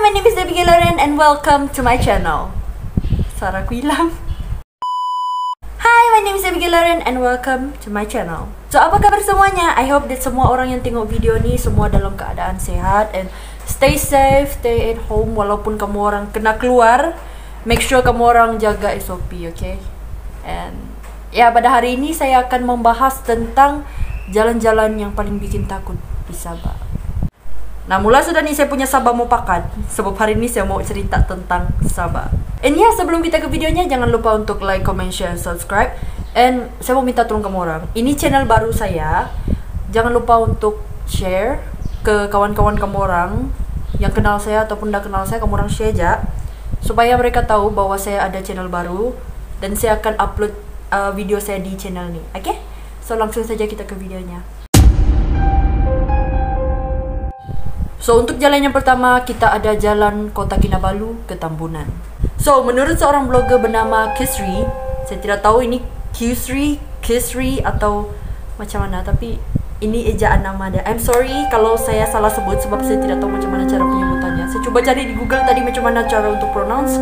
my name is Debbie Gilaren and welcome to my channel. Suaraku hilang. Hi, my name is Debbie Gilaren and welcome to my channel. So, apa kabar semuanya? I hope that semua orang yang tengok video ni semua dalam keadaan sehat and stay safe, stay at home walaupun kamu orang kena keluar. Make sure kamu orang jaga SOP, okay? And ya, pada hari ini saya akan membahas tentang jalan-jalan yang paling bikin takut di Sabah. Nah, mula sudah nih saya punya Sabah mau pakat. Sebab hari ini saya mau cerita tentang Sabah. And ya, sebelum kita ke videonya, jangan lupa untuk like, comment, share, and subscribe. And saya mau minta tolong kamu orang. Ini channel baru saya. Jangan lupa untuk share ke kawan-kawan kamu orang yang kenal saya ataupun tidak kenal saya. Kamu orang share aja supaya mereka tahu bahwa saya ada channel baru dan saya akan upload video saya di channel ini. Okay? So, langsung saja kita ke videonya. So, untuk jalan yang pertama, kita ada jalan Kota Kinabalu ke Tambunan. So, menurut seorang blogger bernama Kisri, saya tidak tahu ini Kisri atau macam mana, tapi ini ejaan nama dia. I'm sorry kalau saya salah sebut sebab saya tidak tahu macam mana cara penyebutannya. Saya coba cari di Google tadi macam mana cara untuk pronounce,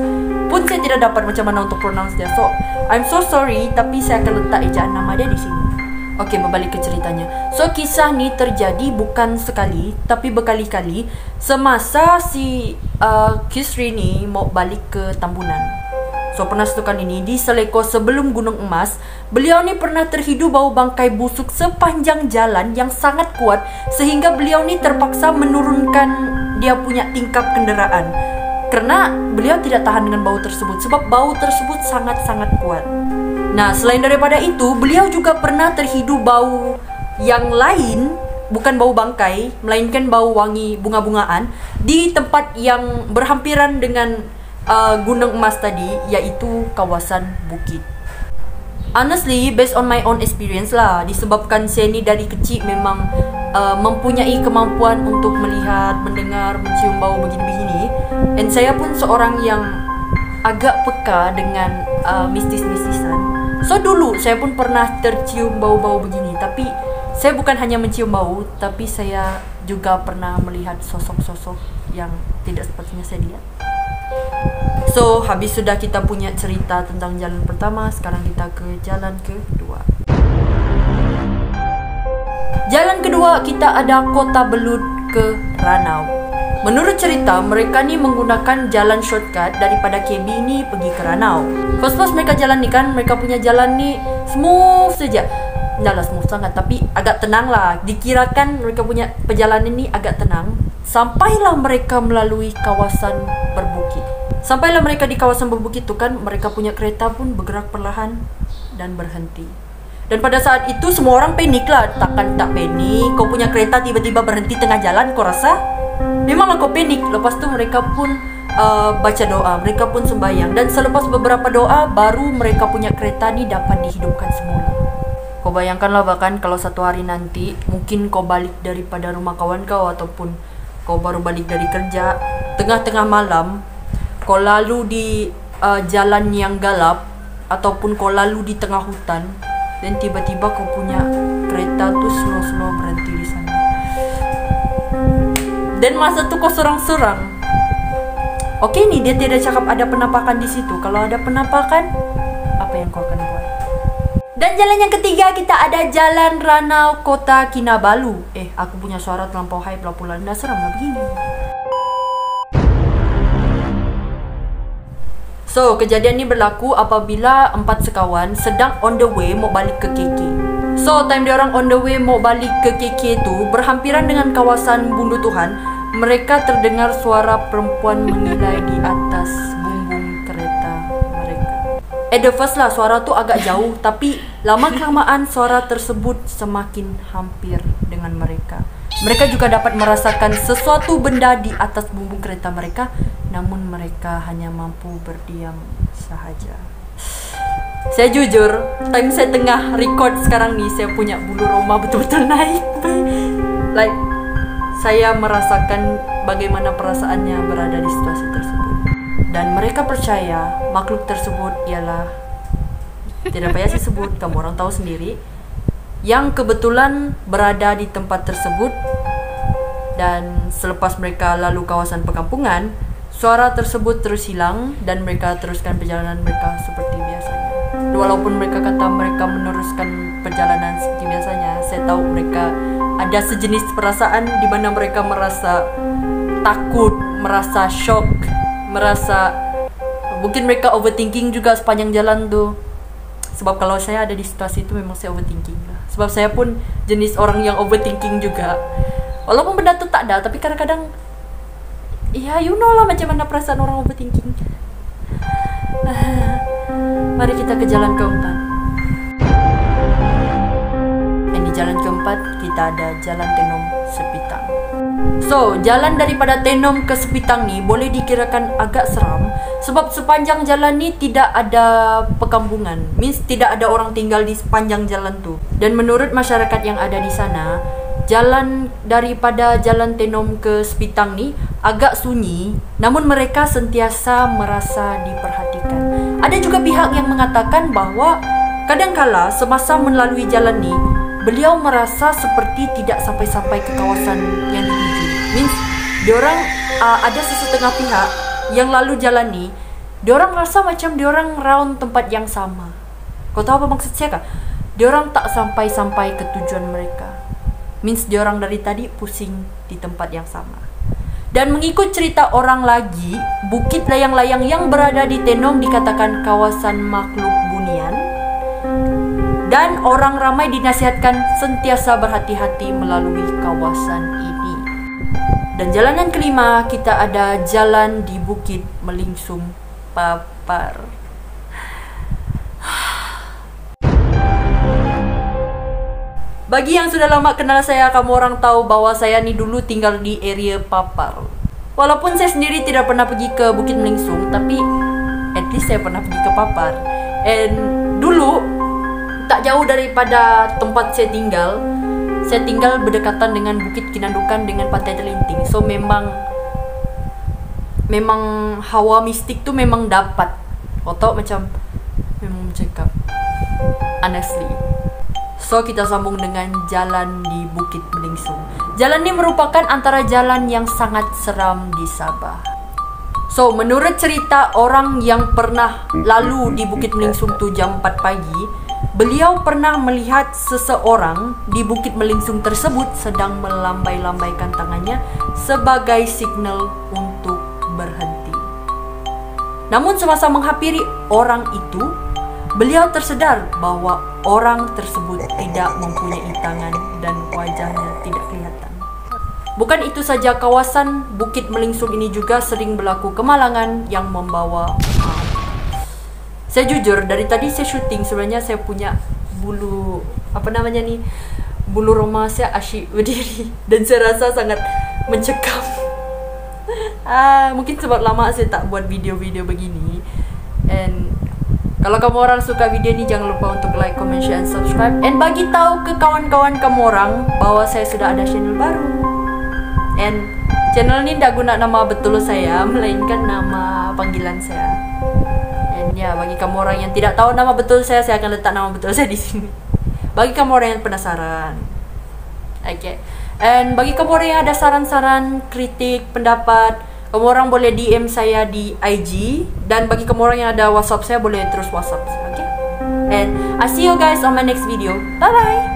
pun saya tidak dapat macam mana untuk pronounce dia. So, I'm so sorry, tapi saya akan letak ejaan nama dia di sini. Oke, berbalik ke ceritanya. So, kisah ni terjadi bukan sekali, tapi berkali-kali semasa si Kisri ni mau balik ke Tambunan. So, pernah satu kali ini di Seleko sebelum Gunung Emas, beliau ni pernah terhidu bau bangkai busuk sepanjang jalan yang sangat kuat sehingga beliau ni terpaksa menurunkan dia punya tingkap kendaraan. Karena beliau tidak tahan dengan bau tersebut sebab bau tersebut sangat-sangat kuat. Nah, selain daripada itu, beliau juga pernah terhidu bau yang lain, bukan bau bangkai, melainkan bau wangi bunga-bungaan di tempat yang berhampiran dengan Gunung Emas tadi, yaitu kawasan bukit. Honestly, based on my own experience lah, disebabkan saya ni dari kecil memang mempunyai kemampuan untuk melihat, mendengar, mencium bau begini-begini. And saya pun seorang yang agak peka dengan mistis-mistisan. So, dulu saya pun pernah tercium bau-bau begini. Tapi saya bukan hanya mencium bau, tapi saya juga pernah melihat sosok-sosok yang tidak sepatutnya saya lihat. So, habis sudah kita punya cerita tentang jalan pertama, sekarang kita ke jalan kedua. Jalan kedua, kita ada Kota Belud ke Ranau. Menurut cerita, mereka ni menggunakan jalan shortcut daripada KB ni pergi ke Ranau. First mereka jalan ni kan, mereka punya jalan ni smooth saja. Tidaklah smooth sangat, tapi agak tenang lah. Dikirakan mereka punya perjalanan ni agak tenang. Sampailah mereka melalui kawasan berbukit. Sampailah mereka di kawasan berbukit tu kan, mereka punya kereta pun bergerak perlahan dan berhenti. Dan pada saat itu semua orang panik lah. Takkan tak panik, kau punya kereta tiba-tiba berhenti tengah jalan, kau rasa? Memang aku panik. Lepas tu mereka pun baca doa, mereka pun sembahyang. Dan selepas beberapa doa, baru mereka punya kereta ni dapat dihidupkan semula. Kau bayangkanlah bahkan kalau satu hari nanti, mungkin kau balik daripada rumah kawan kau ataupun kau baru balik dari kerja, tengah-tengah malam, kau lalu di jalan yang gelap ataupun kau lalu di tengah hutan, dan tiba-tiba kau punya kereta tu slow-slow berhenti di sana. Dan masa tu kau sorang-sorang. Okey, ni dia tidak cakap ada penampakan di situ. Kalau ada penampakan, apa yang kau akan buat? Dan jalan yang ketiga, kita ada Jalan Ranau Kota Kinabalu. Aku punya suara terlampau high pula. Dah seram lah begini. So, kejadian ni berlaku apabila 4 sekawan sedang on the way mau balik ke KK. So, time dia orang on the way mau balik ke KK tu, berhampiran dengan kawasan Bundu Tuhan, mereka terdengar suara perempuan mengilai di atas bumbung kereta mereka. At the first lah, suara tu agak jauh, tapi lama-kelamaan suara tersebut semakin hampir dengan mereka. Mereka juga dapat merasakan sesuatu benda di atas bumbung kereta mereka, namun mereka hanya mampu berdiam sahaja. Saya jujur, time saya tengah record sekarang ni, saya punya bulu roma betul-betul naik. Like, saya merasakan bagaimana perasaannya berada di situasi tersebut. Dan mereka percaya makhluk tersebut ialah, tidak payah saya sebut, kamu orang tahu sendiri, yang kebetulan berada di tempat tersebut. Dan selepas mereka lalu kawasan perkampungan, suara tersebut terus hilang dan mereka teruskan perjalanan mereka seperti biasanya. Walaupun mereka kata mereka meneruskan perjalanan seperti biasanya, saya tahu mereka ada sejenis perasaan di mana mereka merasa takut, merasa shock, merasa mungkin mereka overthinking juga sepanjang jalan tuh. Sebab kalau saya ada di situasi itu memang saya overthinking lah. Sebab saya pun jenis orang yang overthinking juga. Walaupun benda tu tak ada, tapi kadang-kadang ya you know lah macam mana perasaan orang overthinking. Mari kita ke jalan keempat. Dan di jalan keempat kita ada Jalan Tenom Sepitang. So, jalan daripada Tenom ke Sepitang ni boleh dikirakan agak seram sebab sepanjang jalan ni tidak ada perkampungan. Means tidak ada orang tinggal di sepanjang jalan tu. Dan menurut masyarakat yang ada di sana, jalan daripada Jalan Tenom ke Sepitang ni agak sunyi, namun mereka sentiasa merasa diperhatikan. Ada juga pihak yang mengatakan bahawa kadangkala semasa melalui jalan ni, beliau merasa seperti tidak sampai-sampai ke kawasan yang dituju. Means, diorang ada sesetengah pihak yang lalu jalan ni, diorang rasa macam diorang round tempat yang sama. Kau tahu apa maksud saya kah? Diorang tak sampai-sampai ke tujuan mereka. Means diorang dari tadi pusing di tempat yang sama. Dan mengikut cerita orang lagi, bukit layang-layang yang berada di Tenom dikatakan kawasan makhluk bunian. Dan orang ramai dinasihatkan sentiasa berhati-hati melalui kawasan ini. Dan jalanan kelima, kita ada jalan di Bukit Melingsung Papar. Bagi yang sudah lama kenal saya, kamu orang tahu bahwa saya ni dulu tinggal di area Papar. Walaupun saya sendiri tidak pernah pergi ke Bukit Melingsung, tapi at least saya pernah pergi ke Papar. And dulu, tak jauh daripada tempat saya tinggal berdekatan dengan Bukit Kinandukan dengan Pantai Telinting. So memang hawa mistik tu memang dapat. Kau tahu macam memang cakap honestly. So kita sambung dengan jalan di Bukit Melingsung. Jalan ini merupakan antara jalan yang sangat seram di Sabah. So menurut cerita orang yang pernah lalu di Bukit Melingsung tu jam 4 pagi, beliau pernah melihat seseorang di Bukit Melingsung tersebut sedang melambai-lambaikan tangannya sebagai signal untuk berhenti. Namun semasa menghampiri orang itu, beliau tersedar bahawa orang tersebut tidak mempunyai tangan dan wajahnya tidak kelihatan. Bukan itu saja, kawasan Bukit Melingsung ini juga sering berlaku kemalangan yang membawa Saya jujur, dari tadi saya syuting, sebenarnya saya punya bulu roma saya asyik berdiri dan saya rasa sangat mencekam. Mungkin sebab lama saya tak buat video-video begini. And kalau kamu orang suka video ni, jangan lupa untuk like, comment, share, and subscribe. And bagi tahu ke kawan-kawan kamu orang bahawa saya sudah ada channel baru. And channel ni tak guna nama betul saya, melainkan nama panggilan saya. And ya, bagi kamu orang yang tidak tahu nama betul saya akan letak nama betul saya di sini. Bagi kamu orang yang penasaran. Okay. And bagi kamu orang yang ada saran-saran, kritik, pendapat, kamu orang boleh DM saya di IG. Dan bagi kamu orang yang ada WhatsApp saya, boleh terus WhatsApp saya, okay? And I see you guys on my next video. Bye bye.